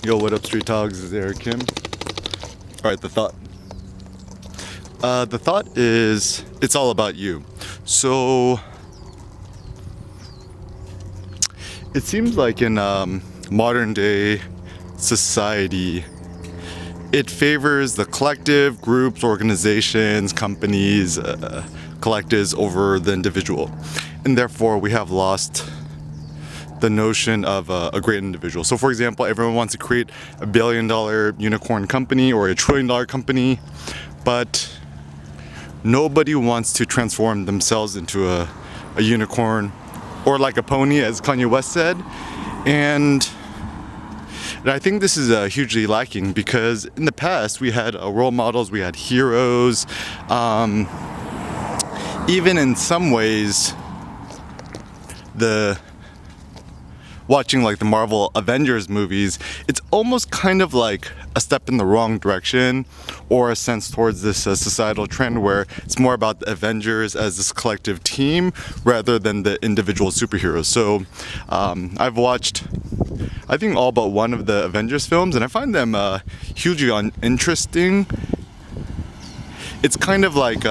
Yo, what up, Street Dogs? This is Eric Kim. Alright, the thought. The thought is, it's all about you. So, it seems like in modern day society, it favors the collective, groups, organizations, companies, collectives over the individual. And therefore, we have lost the notion of a great individual. So for example, everyone wants to create a $1 billion unicorn company or a $1 trillion company, but nobody wants to transform themselves into a unicorn or like a pony, as Kanye West said. And I think this is hugely lacking because in the past we had role models, we had heroes, even in some ways watching like the Marvel Avengers movies, it's almost kind of like a step in the wrong direction or a sense towards this societal trend where it's more about the Avengers as this collective team rather than the individual superheroes. So I've watched, I think, all but one of the Avengers films, and I find them hugely interesting. It's kind of like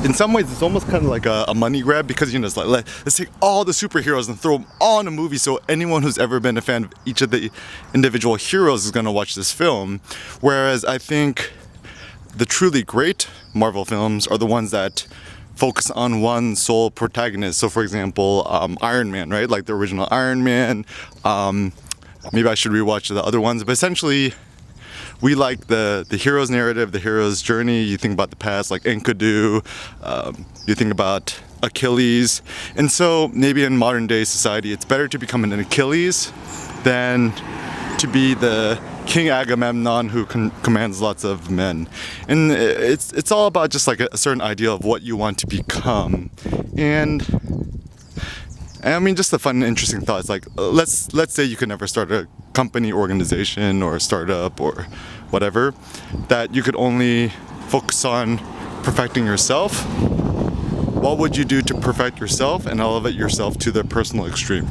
in some ways, it's almost kind of like a money grab because, you know, it's like, let's take all the superheroes and throw them all in a movie so anyone who's ever been a fan of each of the individual heroes is going to watch this film. Whereas I think the truly great Marvel films are the ones that focus on one sole protagonist. So, for example, Iron Man, right? Like the original Iron Man. Maybe I should rewatch the other ones, but essentially, we like the hero's narrative, the hero's journey. You think about the past, like Enkidu. You think about Achilles. And so maybe in modern day society, it's better to become an Achilles than to be the King Agamemnon who commands lots of men. And it's all about just like a certain ideal of what you want to become. And I mean, just a fun, interesting thought. It's like, let's say you could never start a company, organization, or a startup, or whatever, that you could only focus on perfecting yourself. What would you do to perfect yourself and elevate yourself to the personal extreme?